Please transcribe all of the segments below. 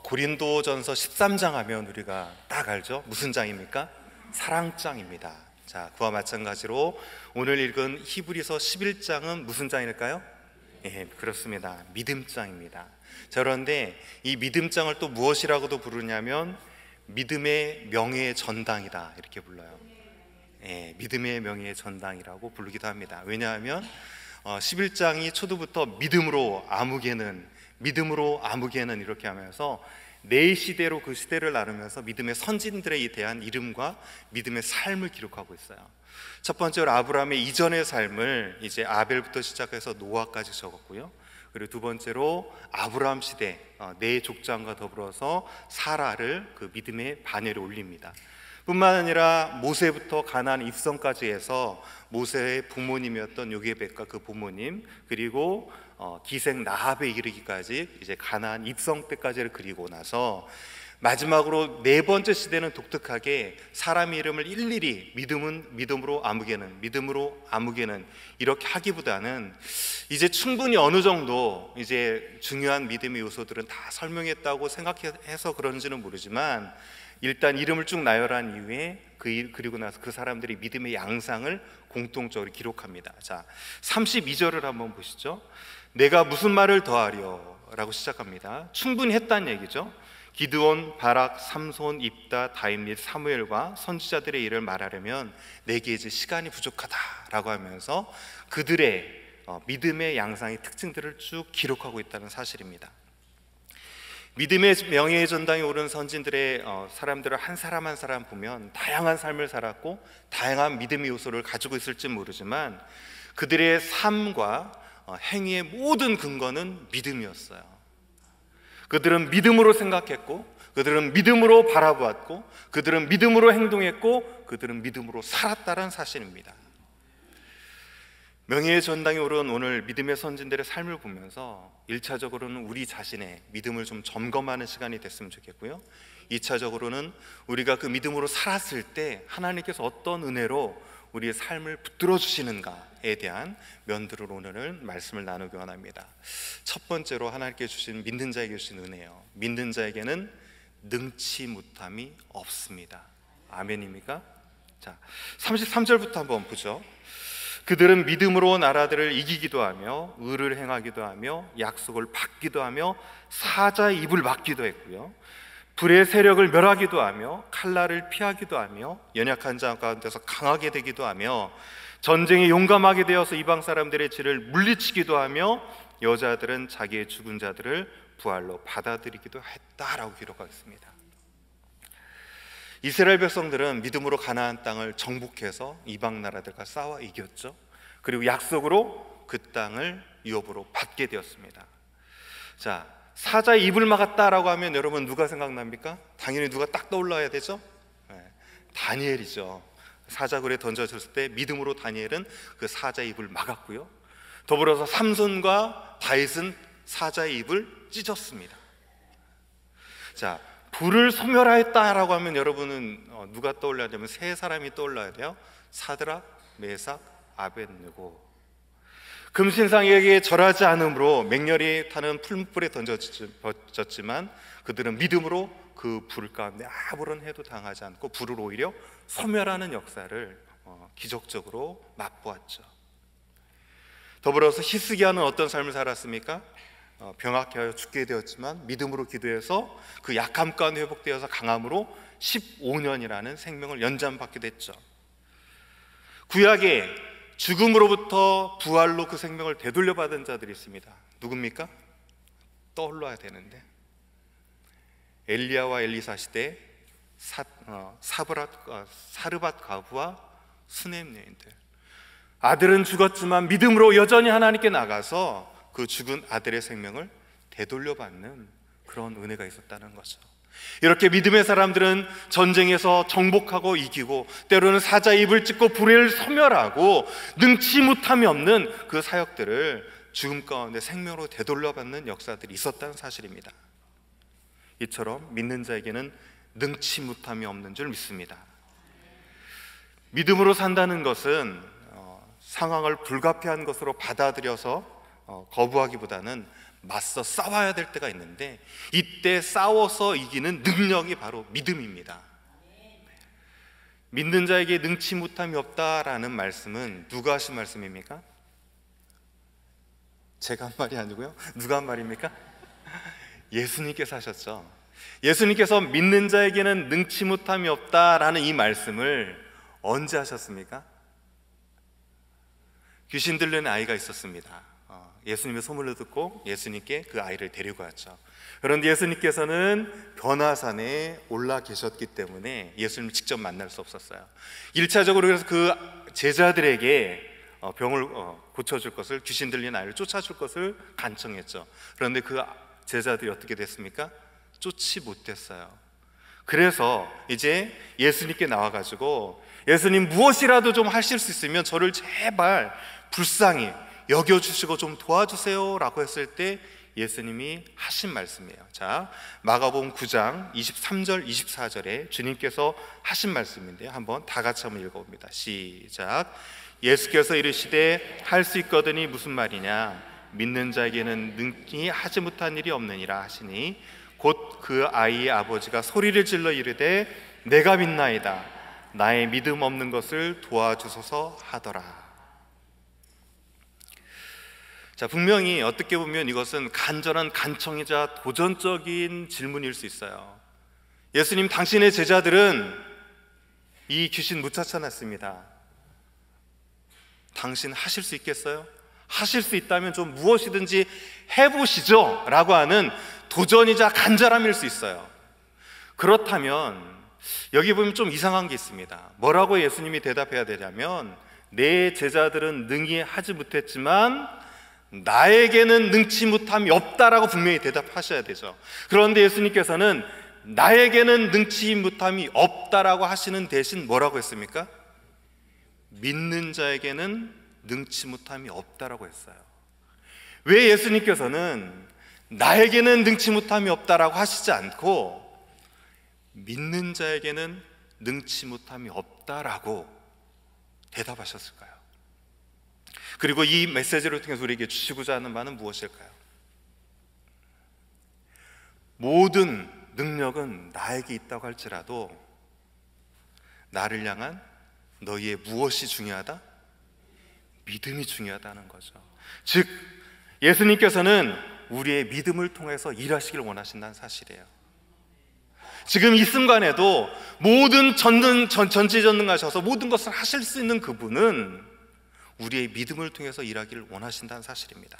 고린도전서 13장 하면 우리가 딱 알죠? 무슨 장입니까? 사랑장입니다. 자, 그와 마찬가지로 오늘 읽은 히브리서 11장은 무슨 장일까요? 예, 그렇습니다. 믿음장입니다. 자, 그런데 이 믿음장을 또 무엇이라고도 부르냐면 믿음의 명예의 전당이다, 이렇게 불러요. 예, 믿음의 명예의 전당이라고 부르기도 합니다. 왜냐하면 11장이 초두부터 믿음으로 아무개는 이렇게 하면서 내 시대로 그 시대를 나누면서 믿음의 선진들에 대한 이름과 믿음의 삶을 기록하고 있어요. 첫 번째로 아브라함의 이전의 삶을 이제 아벨부터 시작해서 노아까지 적었고요. 그리고 두 번째로 아브라함 시대 네 족장과 더불어서 사라를 그 믿음의 반열에 올립니다. 뿐만 아니라 모세부터 가나안 입성까지 해서 모세의 부모님이었던 요게벳과 그 부모님, 그리고 기생 나합에 이르기까지 이제 가나안 입성 때까지를 그리고 나서 마지막으로 네 번째 시대는 독특하게 사람 이름을 일일이 믿음으로 아무개는 이렇게 하기보다는 이제 충분히 어느 정도 이제 중요한 믿음의 요소들은 다 설명했다고 생각해서 그런지는 모르지만 일단 이름을 쭉 나열한 이후에 그리고 나서 그 사람들이 믿음의 양상을 공통적으로 기록합니다. 자, 32절을 한번 보시죠. 내가 무슨 말을 더하려? 라고 시작합니다. 충분히 했다는 얘기죠. 기드온, 바락, 삼손, 입다, 다임 및 사무엘과 선지자들의 일을 말하려면 내게 이제 시간이 부족하다라고 하면서 그들의 믿음의 양상의 특징들을 쭉 기록하고 있다는 사실입니다. 믿음의 명예의 전당에 오른 선진들의 사람들을 한 사람 한 사람 보면 다양한 삶을 살았고 다양한 믿음의 요소를 가지고 있을지 모르지만 그들의 삶과 행위의 모든 근거는 믿음이었어요. 그들은 믿음으로 생각했고, 그들은 믿음으로 바라보았고, 그들은 믿음으로 행동했고, 그들은 믿음으로 살았다는 사실입니다. 명예의 전당에 오른 오늘 믿음의 선진들의 삶을 보면서 1차적으로는 우리 자신의 믿음을 좀 점검하는 시간이 됐으면 좋겠고요. 2차적으로는 우리가 그 믿음으로 살았을 때 하나님께서 어떤 은혜로 우리의 삶을 붙들어 주시는가에 대한 면들을 오늘은 말씀을 나누기 원합니다. 첫 번째로 하나님께 주신 믿는 자에게 주신 은혜요, 믿는 자에게는 능치 못함이 없습니다. 아멘입니까? 자, 33절부터 한번 보죠. 그들은 믿음으로 나라들을 이기기도 하며 의를 행하기도 하며 약속을 받기도 하며 사자의 입을 막기도 했고요, 불의 세력을 멸하기도 하며 칼날을 피하기도 하며 연약한 자 가운데서 강하게 되기도 하며 전쟁에 용감하게 되어서 이방 사람들의 질을 물리치기도 하며 여자들은 자기의 죽은 자들을 부활로 받아들이기도 했다라고 기록하겠습니다. 이스라엘 백성들은 믿음으로 가나안 땅을 정복해서 이방 나라들과 싸워 이겼죠. 그리고 약속으로 그 땅을 유업으로 받게 되었습니다. 자, 사자의 입을 막았다라고 하면 여러분 누가 생각납니까? 당연히 누가 딱 떠올라야 되죠? 네, 다니엘이죠. 사자굴에 던져졌을 때 믿음으로 다니엘은 그 사자의 입을 막았고요, 더불어서 삼손과 다윗은 사자의 입을 찢었습니다. 자, 불을 소멸하였다라고 하면 여러분은 누가 떠올라야 되면 세 사람이 떠올라야 돼요. 사드락, 메삭, 아벳느고. 금신상에게 절하지 않으므로 맹렬히 타는 풀무불에 던져졌지만 그들은 믿음으로 그 불 가운데 아무런 해도 당하지 않고 불을 오히려 소멸하는 역사를 기적적으로 맛보았죠. 더불어서 히스기야는 어떤 삶을 살았습니까? 병약하여 죽게 되었지만 믿음으로 기도해서 그 약함 가운데 회복되어서 강함으로 15년이라는 생명을 연장받게 됐죠. 구약에 죽음으로부터 부활로 그 생명을 되돌려받은 자들이 있습니다. 누굽니까? 떠올라야 되는데 엘리야와 엘리사 시대 사르밧 과부와 수넴 여인들. 아들은 죽었지만 믿음으로 여전히 하나님께 나가서 그 죽은 아들의 생명을 되돌려받는 그런 은혜가 있었다는 거죠. 이렇게 믿음의 사람들은 전쟁에서 정복하고 이기고 때로는 사자의 입을 찢고 불의를 소멸하고 능치 못함이 없는 그 사역들을 죽음 가운데 생명으로 되돌려받는 역사들이 있었다는 사실입니다. 이처럼 믿는 자에게는 능치 못함이 없는 줄 믿습니다. 믿음으로 산다는 것은 상황을 불가피한 것으로 받아들여서 거부하기보다는 맞서 싸워야 될 때가 있는데, 이때 싸워서 이기는 능력이 바로 믿음입니다. 믿는 자에게 능치 못함이 없다라는 말씀은 누가 하신 말씀입니까? 제가 한 말이 아니고요. 누가 한 말입니까? 예수님께서 하셨죠. 예수님께서 믿는 자에게는 능치 못함이 없다라는 이 말씀을 언제 하셨습니까? 귀신 들리는 아이가 있었습니다. 예수님의 소문을 듣고 예수님께 그 아이를 데리고 왔죠. 그런데 예수님께서는 변화산에 올라 계셨기 때문에 예수님을 직접 만날 수 없었어요. 1차적으로 그래서 그 제자들에게 병을 고쳐줄 것을, 귀신 들린 아이를 쫓아줄 것을 간청했죠. 그런데 그 제자들이 어떻게 됐습니까? 쫓지 못했어요. 그래서 이제 예수님께 나와가지고, 예수님 무엇이라도 좀 하실 수 있으면 저를 제발 불쌍히 여겨주시고 좀 도와주세요 라고 했을 때 예수님이 하신 말씀이에요. 자, 마가복음 9장 23절 24절에 주님께서 하신 말씀인데요, 한번 다 같이 한번 읽어봅니다. 시작. 예수께서 이르시되 할 수 있거든이 무슨 말이냐, 믿는 자에게는 능히 하지 못한 일이 없느니라 하시니, 곧 그 아이의 아버지가 소리를 질러 이르되 내가 믿나이다, 나의 믿음 없는 것을 도와주소서 하더라. 자, 분명히 어떻게 보면 이것은 간절한 간청이자 도전적인 질문일 수 있어요. 예수님, 당신의 제자들은 이 귀신 못 쫓아냈습니다. 당신 하실 수 있겠어요? 하실 수 있다면 좀 무엇이든지 해보시죠 라고 하는 도전이자 간절함일 수 있어요. 그렇다면 여기 보면 좀 이상한 게 있습니다. 뭐라고 예수님이 대답해야 되냐면, 내 제자들은 능히 하지 못했지만 나에게는 능치 못함이 없다라고 분명히 대답하셔야 되죠. 그런데 예수님께서는 나에게는 능치 못함이 없다라고 하시는 대신 뭐라고 했습니까? 믿는 자에게는 능치 못함이 없다라고 했어요. 왜 예수님께서는 나에게는 능치 못함이 없다라고 하시지 않고 믿는 자에게는 능치 못함이 없다라고 대답하셨을까요? 그리고 이 메시지를 통해서 우리에게 주시고자 하는 바는 무엇일까요? 모든 능력은 나에게 있다고 할지라도 나를 향한 너희의 무엇이 중요하다? 믿음이 중요하다는 거죠. 즉, 예수님께서는 우리의 믿음을 통해서 일하시길 원하신다는 사실이에요. 지금 이 순간에도 모든 전지전능하셔서 모든 것을 하실 수 있는 그분은 우리의 믿음을 통해서 일하기를 원하신다는 사실입니다.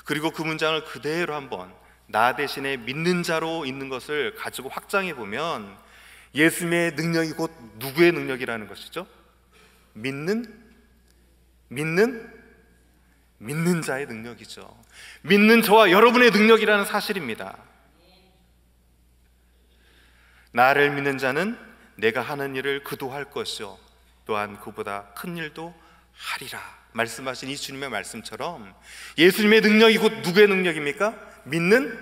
그리고 그 문장을 그대로 한번 나 대신에 믿는 자로 있는 것을 가지고 확장해 보면, 예수님의 능력이 곧 누구의 능력이라는 것이죠? 믿는 자의 능력이죠. 믿는 저와 여러분의 능력이라는 사실입니다. 나를 믿는 자는 내가 하는 일을 그도 할 것이요 또한 그보다 큰 일도 하리라 말씀하신 이 주님의 말씀처럼, 예수님의 능력이 곧 누구의 능력입니까? 믿는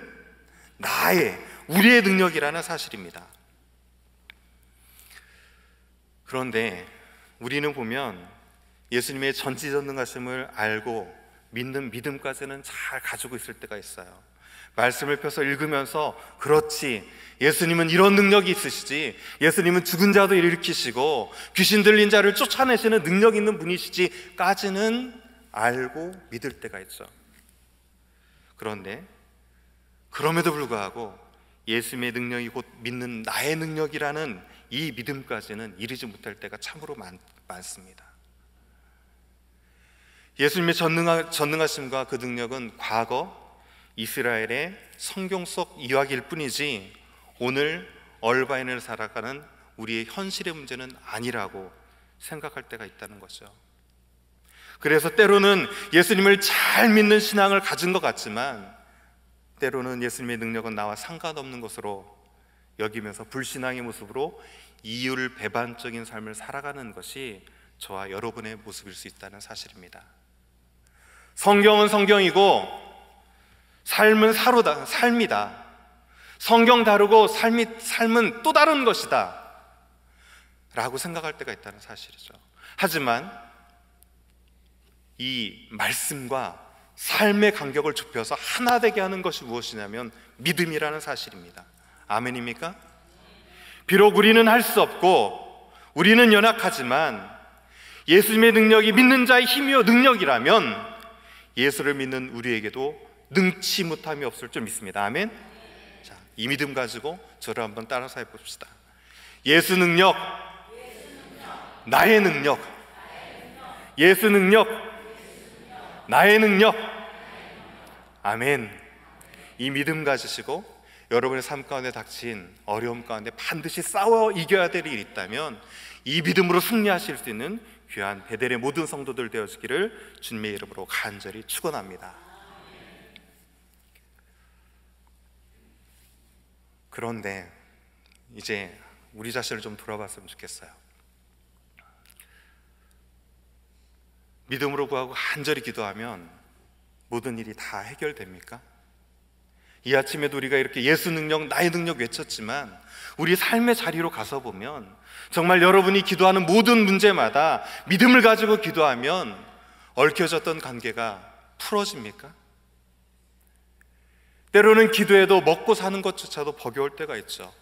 우리의 능력이라는 사실입니다. 그런데 우리는 보면 예수님의 전지전능하심을 알고 믿는 믿음까지는 잘 가지고 있을 때가 있어요. 말씀을 펴서 읽으면서, 그렇지, 예수님은 이런 능력이 있으시지, 예수님은 죽은 자도 일으키시고 귀신 들린 자를 쫓아내시는 능력 있는 분이시지 까지는 알고 믿을 때가 있죠. 그런데 그럼에도 불구하고 예수님의 능력이 곧 믿는 나의 능력이라는 이 믿음까지는 이르지 못할 때가 참으로 많습니다. 예수님의 전능하심과 그 능력은 과거 이스라엘의 성경 속 이야기일 뿐이지 오늘 얼바인을 살아가는 우리의 현실의 문제는 아니라고 생각할 때가 있다는 거죠. 그래서 때로는 예수님을 잘 믿는 신앙을 가진 것 같지만, 때로는 예수님의 능력은 나와 상관없는 것으로 여기면서 불신앙의 모습으로 이유를 배반적인 삶을 살아가는 것이 저와 여러분의 모습일 수 있다는 사실입니다. 성경은 성경이고 삶은 삶이다. 성경 다르고 삶은 또 다른 것이다 라고 생각할 때가 있다는 사실이죠. 하지만 이 말씀과 삶의 간격을 좁혀서 하나 되게 하는 것이 무엇이냐면 믿음이라는 사실입니다. 아멘입니까? 비록 우리는 할 수 없고 우리는 연약하지만 예수님의 능력이 믿는 자의 힘이요 능력이라면 예수를 믿는 우리에게도 능치 못함이 없을 줄 믿습니다. 아멘. 자, 이 믿음 가지고 저를 한번 따라서 해봅시다. 예수 능력, 나의 능력. 예수 능력, 나의 능력. 아멘. 이 믿음 가지시고 여러분의 삶 가운데 닥친 어려움 가운데 반드시 싸워 이겨야 될 일이 있다면 이 믿음으로 승리하실 수 있는 귀한 베델의 모든 성도들 되어지기를 주님의 이름으로 간절히 축원합니다. 그런데 이제 우리 자신을 좀 돌아봤으면 좋겠어요. 믿음으로 구하고 간절히 기도하면 모든 일이 다 해결됩니까? 이 아침에도 우리가 이렇게 예수 능력, 나의 능력 외쳤지만 우리 삶의 자리로 가서 보면 정말 여러분이 기도하는 모든 문제마다 믿음을 가지고 기도하면 얽혀졌던 관계가 풀어집니까? 때로는 기도해도 먹고 사는 것조차도 버거울 때가 있죠.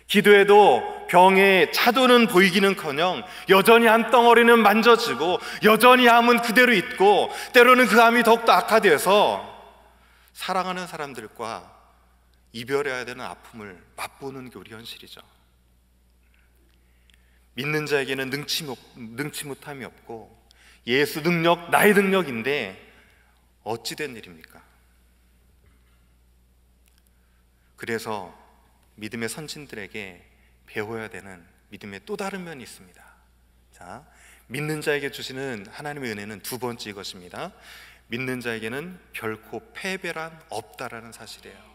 기도해도 병에 차도는 보이기는커녕 여전히 암 덩어리는 만져지고 여전히 암은 그대로 있고 때로는 그 암이 더욱더 악화돼서 사랑하는 사람들과 이별해야 되는 아픔을 맛보는 게 우리 현실이죠. 믿는 자에게는 능치 못함이 없고 예수 능력, 나의 능력인데 어찌 된 일입니까? 그래서 믿음의 선진들에게 배워야 되는 믿음의 또 다른 면이 있습니다. 자, 믿는 자에게 주시는 하나님의 은혜는 두 번째 이것입니다. 믿는 자에게는 결코 패배란 없다라는 사실이에요.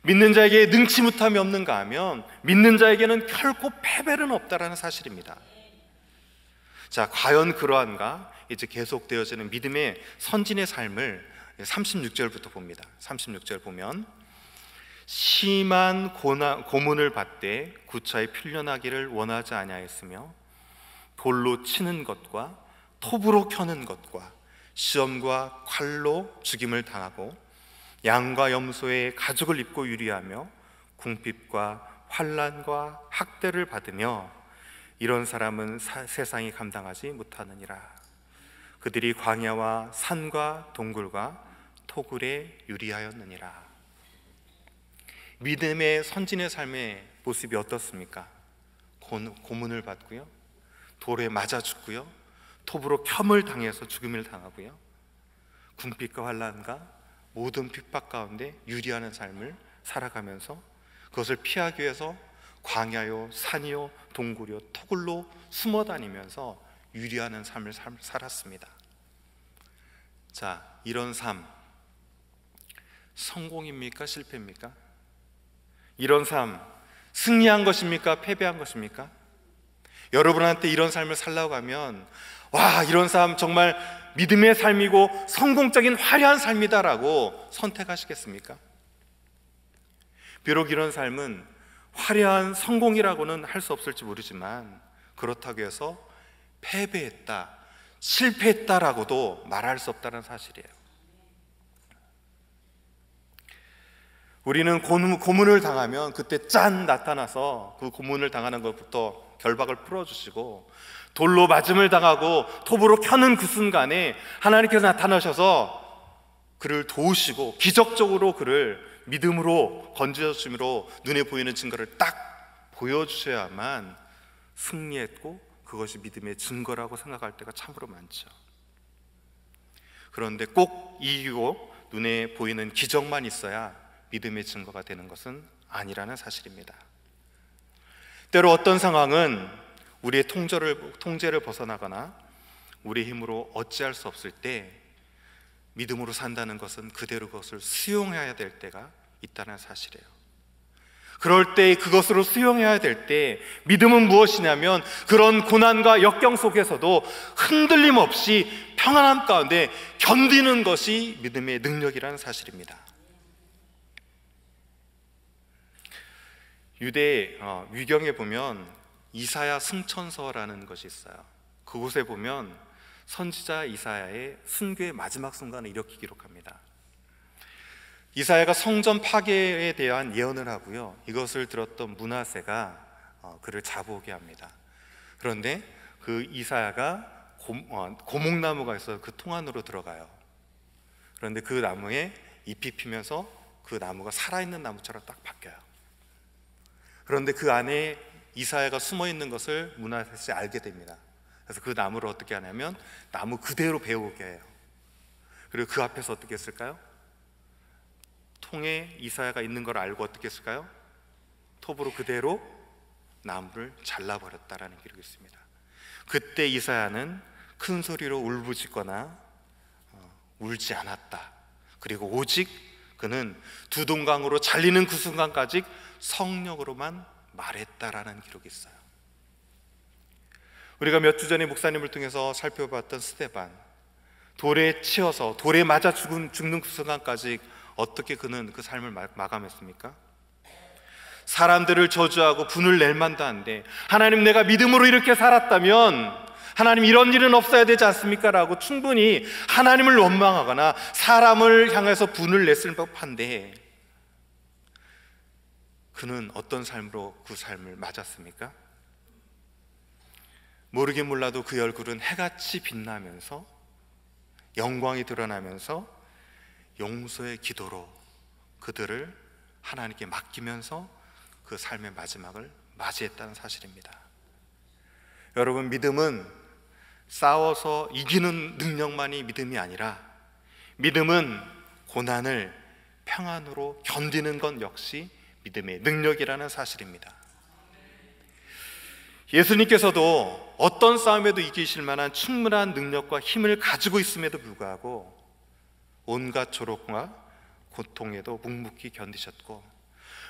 믿는 자에게 능치 못함이 없는가 하면 믿는 자에게는 결코 패배는 없다라는 사실입니다. 자, 과연 그러한가? 이제 계속되어지는 믿음의 선진의 삶을 36절부터 봅니다. 36절 보면 심한 고문을 받되 구차히 풀려나기를 원하지 아니하였으며 돌로 치는 것과 톱으로 켜는 것과 시험과 칼로 죽임을 당하고 양과 염소의 가죽을 입고 유리하며 궁핍과 환난과 학대를 받으며 이런 사람은 세상이 감당하지 못하느니라. 그들이 광야와 산과 동굴과 토굴에 유리하였느니라. 믿음의 선진의 삶의 모습이 어떻습니까? 고문을 받고요, 돌에 맞아 죽고요, 톱으로 켬을 당해서 죽음을 당하고요, 궁핍과 환난과 모든 핍박 가운데 유리하는 삶을 살아가면서 그것을 피하기 위해서 광야요, 산이요, 동굴이요, 토굴로 숨어 다니면서 유리하는 삶을 살았습니다. 자, 이런 삶 성공입니까? 실패입니까? 이런 삶 승리한 것입니까? 패배한 것입니까? 여러분한테 이런 삶을 살라고 하면 와, 이런 삶 정말 믿음의 삶이고 성공적인 화려한 삶이다라고 선택하시겠습니까? 비록 이런 삶은 화려한 성공이라고는 할 수 없을지 모르지만 그렇다고 해서 패배했다, 실패했다라고도 말할 수 없다는 사실이에요. 우리는 고문을 당하면 그때 짠 나타나서 그 고문을 당하는 것부터 결박을 풀어주시고 돌로 맞음을 당하고 톱으로 켜는 그 순간에 하나님께서 나타나셔서 그를 도우시고 기적적으로 그를 믿음으로 건져주심으로 눈에 보이는 증거를 딱 보여주셔야만 승리했고 그것이 믿음의 증거라고 생각할 때가 참으로 많죠. 그런데 꼭 이기고 눈에 보이는 기적만 있어야 믿음의 증거가 되는 것은 아니라는 사실입니다. 때로 어떤 상황은 우리의 통제를 벗어나거나 우리의 힘으로 어찌할 수 없을 때 믿음으로 산다는 것은 그대로 그것을 수용해야 될 때가 있다는 사실이에요. 그럴 때 그것으로 수용해야 될 때 믿음은 무엇이냐면 그런 고난과 역경 속에서도 흔들림 없이 평안함 가운데 견디는 것이 믿음의 능력이라는 사실입니다. 유대 위경에 보면 이사야 승천서라는 것이 있어요. 그곳에 보면 선지자 이사야의 순교의 마지막 순간을 이렇게 기록합니다. 이사야가 성전 파괴에 대한 예언을 하고요, 이것을 들었던 므낫세가 그를 잡아오게 합니다. 그런데 그 이사야가 고목나무가 있어서 그 통 안으로 들어가요. 그런데 그 나무에 잎이 피면서 그 나무가 살아있는 나무처럼 딱 바뀌어요. 그런데 그 안에 이사야가 숨어 있는 것을 므낫세가 알게 됩니다. 그래서 그 나무를 어떻게 하냐면 나무 그대로 베어오게 해요. 그리고 그 앞에서 어떻게 했을까요? 통에 이사야가 있는 걸 알고 어떻게 했을까요? 톱으로 그대로 나무를 잘라버렸다라는 기록이 있습니다. 그때 이사야는 큰 소리로 울부짖거나 울지 않았다. 그리고 오직 그는 두 동강으로 잘리는 그 순간까지 성령으로만 말했다라는 기록이 있어요. 우리가 몇 주 전에 목사님을 통해서 살펴봤던 스데반, 돌에 치여서 돌에 맞아 죽는 그 순간까지 어떻게 그는 그 삶을 마감했습니까? 사람들을 저주하고 분을 낼 만도 한데, 하나님 내가 믿음으로 이렇게 살았다면 하나님 이런 일은 없어야 되지 않습니까? 라고 충분히 하나님을 원망하거나 사람을 향해서 분을 냈을 법한데, 그는 어떤 삶으로 그 삶을 맞았습니까? 모르긴 몰라도 그 얼굴은 해같이 빛나면서 영광이 드러나면서 용서의 기도로 그들을 하나님께 맡기면서 그 삶의 마지막을 맞이했다는 사실입니다. 여러분, 믿음은 싸워서 이기는 능력만이 믿음이 아니라, 믿음은 고난을 평안으로 견디는 것 역시 믿음의 능력이라는 사실입니다. 예수님께서도 어떤 싸움에도 이기실 만한 충분한 능력과 힘을 가지고 있음에도 불구하고 온갖 조롱과 고통에도 묵묵히 견디셨고,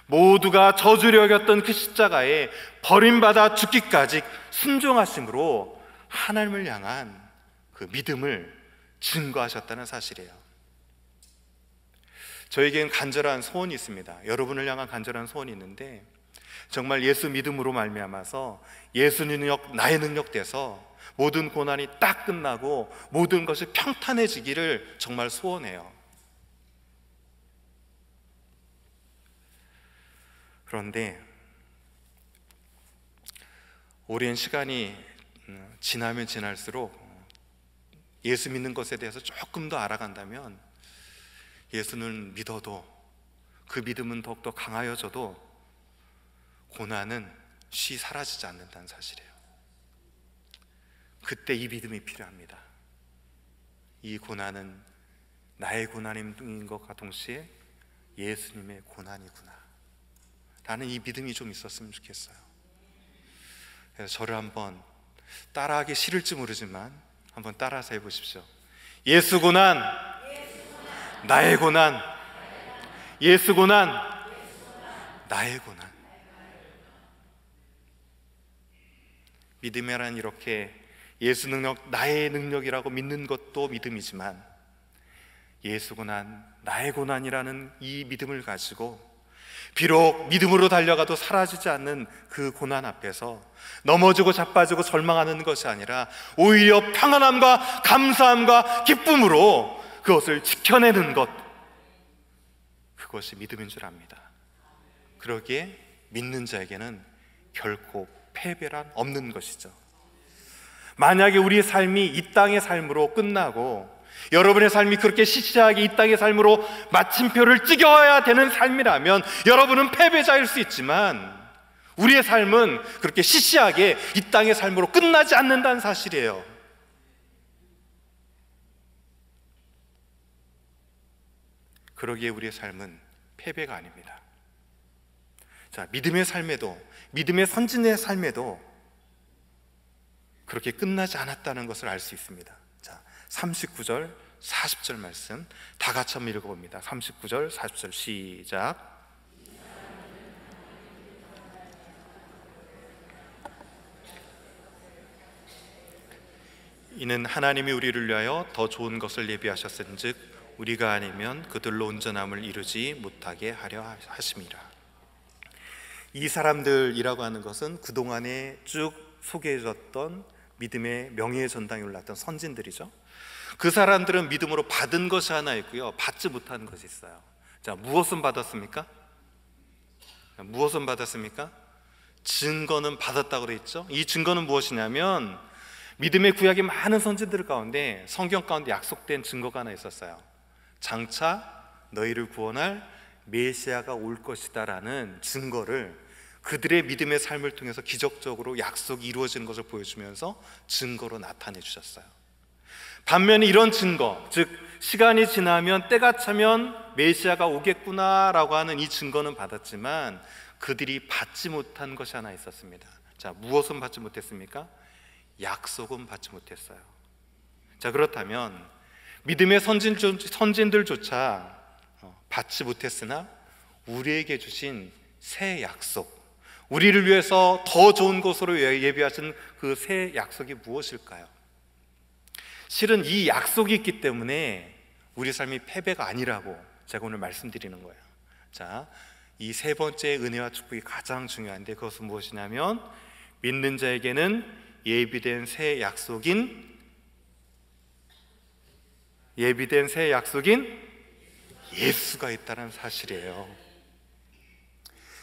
모두가 저주를 여겼던 그 십자가에 버림받아 죽기까지 순종하심으로 하나님을 향한 그 믿음을 증거하셨다는 사실이에요. 저에겐 간절한 소원이 있습니다. 여러분을 향한 간절한 소원이 있는데, 정말 예수 믿음으로 말미암아서 예수 능력, 나의 능력 돼서 모든 고난이 딱 끝나고 모든 것이 평탄해지기를 정말 소원해요. 그런데 오랜 시간이 지나면 지날수록 예수 믿는 것에 대해서 조금 더 알아간다면, 예수는 믿어도, 그 믿음은 더욱더 강하여져도 고난은 쉬 사라지지 않는다는 사실이에요. 그때 이 믿음이 필요합니다. 이 고난은 나의 고난인 것과 동시에 예수님의 고난이구나 라는 이 믿음이 좀 있었으면 좋겠어요. 그래서 저를 한번 따라하기 싫을지 모르지만 한번 따라서 해보십시오. 예수 고난, 나의 고난, 예수 고난, 나의 고난. 믿음이란 이렇게 예수 능력, 나의 능력이라고 믿는 것도 믿음이지만, 예수 고난, 나의 고난이라는 이 믿음을 가지고 비록 믿음으로 달려가도 사라지지 않는 그 고난 앞에서 넘어지고 자빠지고 절망하는 것이 아니라 오히려 평안함과 감사함과 기쁨으로 그것을 지켜내는 것, 그것이 믿음인 줄 압니다. 그러기에 믿는 자에게는 결코 패배란 없는 것이죠. 만약에 우리의 삶이 이 땅의 삶으로 끝나고 여러분의 삶이 그렇게 시시하게 이 땅의 삶으로 마침표를 찍어야 되는 삶이라면 여러분은 패배자일 수 있지만, 우리의 삶은 그렇게 시시하게 이 땅의 삶으로 끝나지 않는다는 사실이에요. 그러기에 우리의 삶은 패배가 아닙니다. 자, 믿음의 삶에도, 믿음의 선진의 삶에도 그렇게 끝나지 않았다는 것을 알 수 있습니다. 자, 39절, 40절 말씀 다 같이 한번 읽어봅니다. 39절, 40절 시작. 이는 하나님이 우리를 위하여 더 좋은 것을 예비하셨은즉 우리가 아니면 그들로 온전함을 이루지 못하게 하려 하심이라. 이 사람들이라고 하는 것은 그동안에 쭉 소개해줬던 믿음의 명예의 전당에 올랐던 선진들이죠. 그 사람들은 믿음으로 받은 것이 하나 있고요, 받지 못한 것이 있어요. 자, 무엇은 받았습니까? 무엇은 받았습니까? 증거는 받았다고 되어 있죠. 이 증거는 무엇이냐면 믿음의 구약의 많은 선지들 가운데 성경 가운데 약속된 증거가 하나 있었어요. 장차 너희를 구원할 메시아가 올 것이다 라는 증거를 그들의 믿음의 삶을 통해서 기적적으로 약속이 이루어지는 것을 보여주면서 증거로 나타내 주셨어요. 반면에 이런 증거, 즉 시간이 지나면 때가 차면 메시아가 오겠구나라고 하는 이 증거는 받았지만 그들이 받지 못한 것이 하나 있었습니다. 자, 무엇은 받지 못했습니까? 약속은 받지 못했어요. 자, 그렇다면 믿음의 선진들조차 받지 못했으나 우리에게 주신 새 약속, 우리를 위해서 더 좋은 곳으로 예비하신 그 새 약속이 무엇일까요? 실은 이 약속이 있기 때문에 우리 삶이 패배가 아니라고 제가 오늘 말씀드리는 거예요. 자, 이 세 번째 은혜와 축복이 가장 중요한데 그것은 무엇이냐면 믿는 자에게는 예비된 새 약속인 예수가 있다는 사실이에요.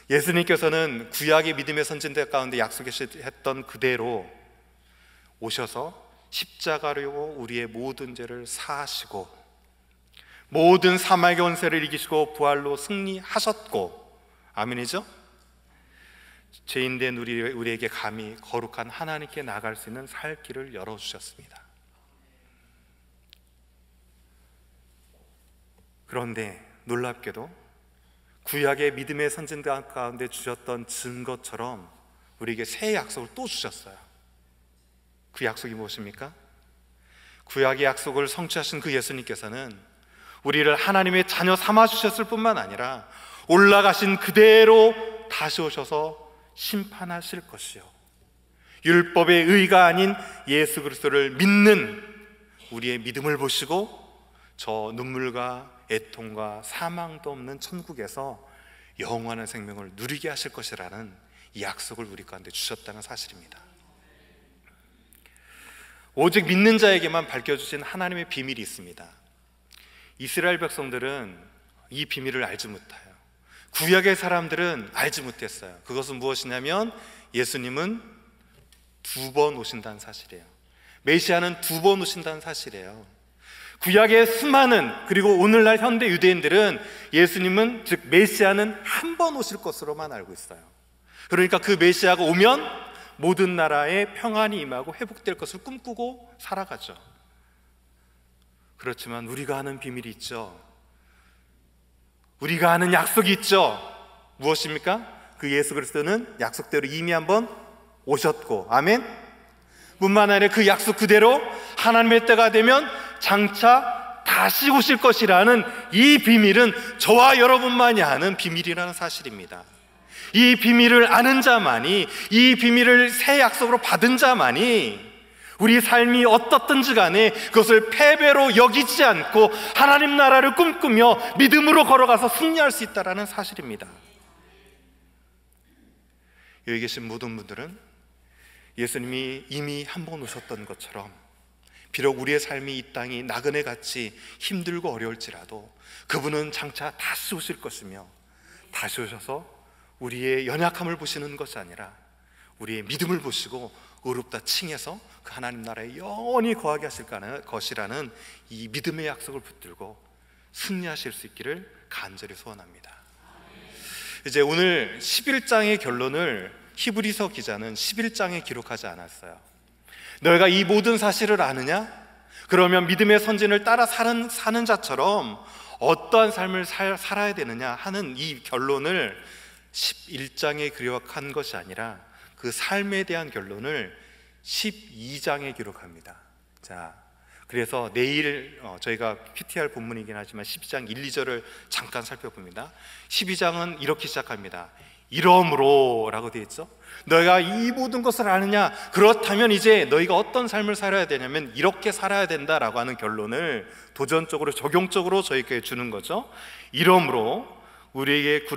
예수님께서는 구약의 믿음의 선진들 가운데 약속했던 그대로 오셔서 십자가로 우리의 모든 죄를 사하시고 모든 사망의 권세를 이기시고 부활로 승리하셨고, 아멘이죠? 죄인된 우리에게 감히 거룩한 하나님께 나갈 수 있는 살 길을 열어주셨습니다. 그런데 놀랍게도 구약의 믿음의 선진들 가운데 주셨던 증거처럼 우리에게 새 약속을 또 주셨어요. 그 약속이 무엇입니까? 구약의 약속을 성취하신 그 예수님께서는 우리를 하나님의 자녀 삼아 주셨을 뿐만 아니라 올라가신 그대로 다시 오셔서 심판하실 것이요, 율법의 의가 아닌 예수 그리스도를 믿는 우리의 믿음을 보시고 저 눈물과 애통과 사망도 없는 천국에서 영원한 생명을 누리게 하실 것이라는 이 약속을 우리 가운데 주셨다는 사실입니다. 오직 믿는 자에게만 밝혀주신 하나님의 비밀이 있습니다. 이스라엘 백성들은 이 비밀을 알지 못해요. 구약의 사람들은 알지 못했어요. 그것은 무엇이냐면 예수님은 2번 오신다는 사실이에요. 메시아는 2번 오신다는 사실이에요. 구약의 수많은, 그리고 오늘날 현대 유대인들은 예수님은, 즉 메시아는 한 번 오실 것으로만 알고 있어요. 그러니까 그 메시아가 오면 모든 나라에 평안이 임하고 회복될 것을 꿈꾸고 살아가죠. 그렇지만 우리가 아는 비밀이 있죠. 우리가 아는 약속이 있죠. 무엇입니까? 그 예수 그리스도는 약속대로 이미 한번 오셨고, 아멘? 뿐만 아니라 그 약속 그대로 하나님의 때가 되면 장차 다시 오실 것이라는 이 비밀은 저와 여러분만이 아는 비밀이라는 사실입니다. 이 비밀을 아는 자만이, 이 비밀을 새 약속으로 받은 자만이 우리 삶이 어떻든지 간에 그것을 패배로 여기지 않고 하나님 나라를 꿈꾸며 믿음으로 걸어가서 승리할 수 있다는 사실입니다. 여기 계신 모든 분들은 예수님이 이미 한 번 오셨던 것처럼 비록 우리의 삶이 이 땅이 나그네같이 힘들고 어려울지라도 그분은 장차 다시 오실 것이며, 다시 오셔서 우리의 연약함을 보시는 것이 아니라 우리의 믿음을 보시고 의롭다 칭해서 그 하나님 나라에 영원히 거하게 하실 것이라는 이 믿음의 약속을 붙들고 승리하실 수 있기를 간절히 소원합니다. 이제 오늘 11장의 결론을 히브리서 기자는 11장에 기록하지 않았어요. 너희가 이 모든 사실을 아느냐? 그러면 믿음의 선진을 따라 사는 자처럼 어떠한 삶을 살아야 되느냐 하는 이 결론을 11장에 기록한 것이 아니라 그 삶에 대한 결론을 12장에 기록합니다. 자, 그래서 내일 저희가 PTR 본문이긴 하지만 12장 1, 2절을 잠깐 살펴봅니다. 12장은 이렇게 시작합니다. 이러므로 라고 되어 있죠. 너희가 이 모든 것을 아느냐? 그렇다면 이제 너희가 어떤 삶을 살아야 되냐면 이렇게 살아야 된다라고 하는 결론을 도전적으로 적용적으로 저희에게 주는 거죠. 이러므로 우리에게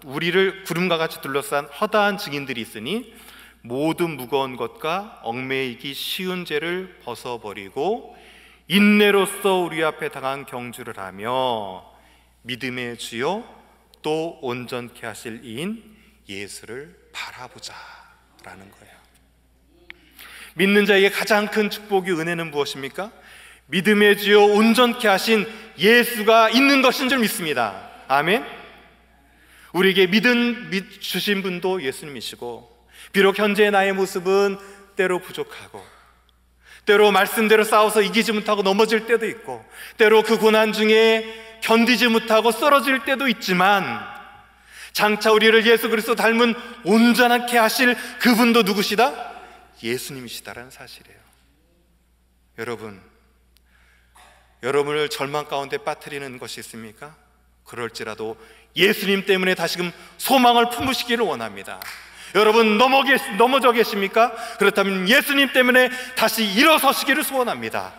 우리를 구름과 같이 둘러싼 허다한 증인들이 있으니 모든 무거운 것과 얽매이기 쉬운 죄를 벗어버리고 인내로써 우리 앞에 당한 경주를 하며 믿음의 주요 또 온전케 하실 이인 예수를 바라보자 라는 거예요. 믿는 자에게 가장 큰 축복이 은혜는 무엇입니까? 믿음의 주요 온전케 하신 예수가 있는 것인 줄 믿습니다. 아멘. 우리에게 믿음 주신 분도 예수님이시고, 비록 현재의 나의 모습은 때로 부족하고, 때로 말씀대로 싸워서 이기지 못하고 넘어질 때도 있고, 때로 그 고난 중에 견디지 못하고 쓰러질 때도 있지만, 장차 우리를 예수 그리스도 닮은 온전하게 하실 그분도 누구시다? 예수님이시다라는 사실이에요. 여러분을 절망 가운데 빠뜨리는 것이 있습니까? 그럴지라도 예수님 때문에 다시금 소망을 품으시기를 원합니다. 여러분 넘어져 계십니까? 그렇다면 예수님 때문에 다시 일어서시기를 소원합니다.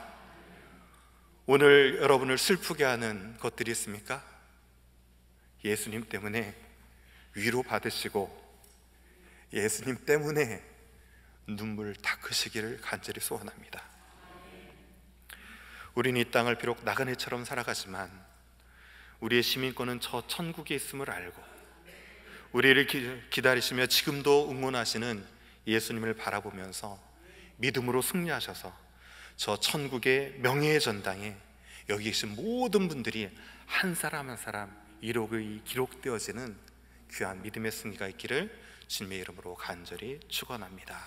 오늘 여러분을 슬프게 하는 것들이 있습니까? 예수님 때문에 위로받으시고 예수님 때문에 눈물 닦으시기를 간절히 소원합니다. 우리는 이 땅을 비록 나그네처럼 살아가지만 우리의 시민권은 저 천국에 있음을 알고, 우리를 기다리시며 지금도 응원하시는 예수님을 바라보면서 믿음으로 승리하셔서 저 천국의 명예의 전당에 여기 계신 모든 분들이 한 사람 한 사람 이록이 기록되어지는 귀한 믿음의 승리가 있기를 주님의 이름으로 간절히 축원합니다.